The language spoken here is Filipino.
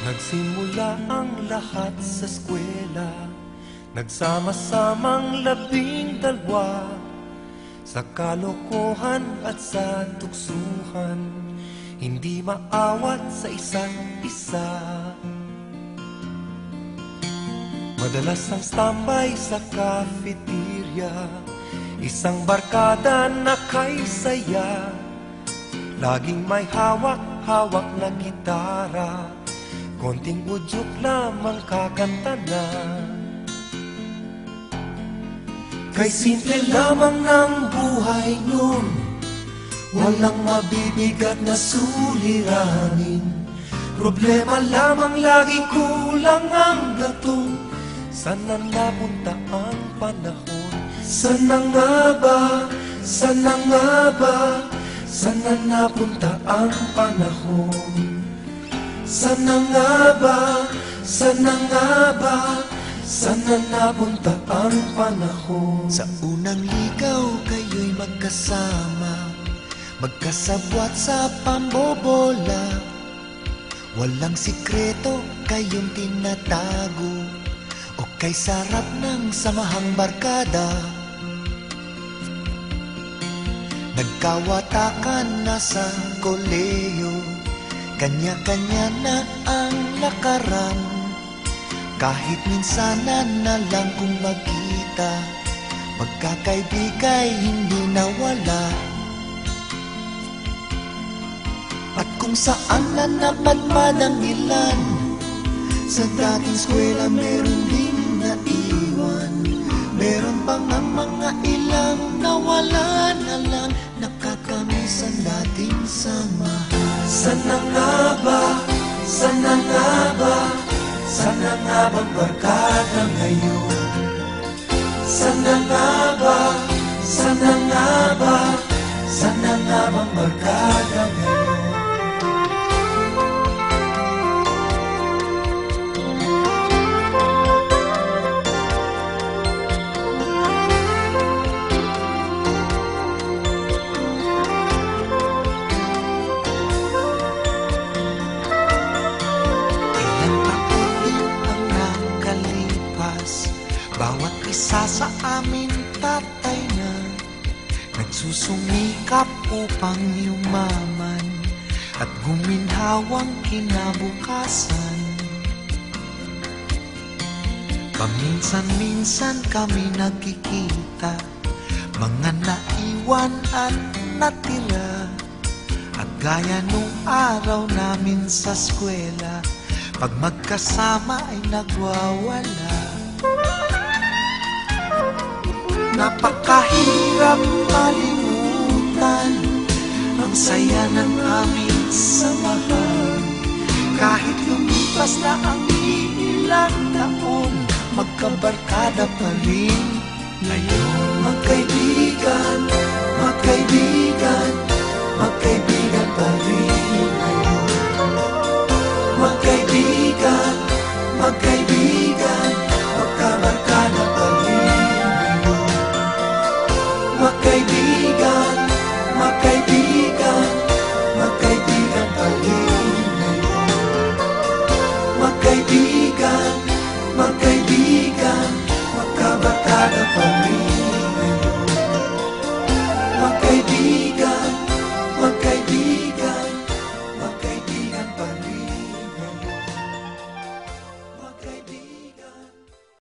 Nagsimula ang lahat sa eskwela, nagsama-samang 12 sa kalokohan at sa tuksuhan, hindi maawat sa isa't isa. Madalas ang standby sa cafeteria, isang barkada na kay saya, laging may hawak-hawak na gitara, konting udyok lamang kakanta na. Kay simple lamang ng buhay nun, walang mabibigat na suliranin. Problema lamang lagi, kulang ang gatong. Sana napunta ang panahon? Sana nga ba? Sana nga ba? Sana napunta ang panahon? Sana nga ba? Sana nga ba? Sana napunta ang panahon? Sa unang ligaw kayo'y magkasama, magkasabwat sa pambobola. Walang sikreto kayong tinatago, o kay sarap ng samahang barkada. Nagkawatakan na sa koleyo, kanya-kanya na ang lakaran. Kahit minsanan na lang kung magkita, magkakaibigay hindi nawala. At kung saan na napadpad ang ilan, sa dating eskwela meron din naiwan. Meron pang ang mga ilang nawala na lang, nakakamiss ang dating samahan. Sana nga ba? Sana nga ba? Sana nga bang barkada ngayon? Sana nga ba? Sana nga ba? Sana nga bang barkada ngayon? Bawat isa sa amin tatay na nagsusumikap upang yumaman at guminhawang kinabukasan. Paminsan-minsan kami nagkikita, mga naiwan at natira. At gaya nung araw namin sa eskwela, pag magkasama ay nagwawala. Napakahirap malimutan ang saya ng aming samahan. Kahit lumipas na ang ilang taon, magkabarkada pa rin ngayon. Magkaibigan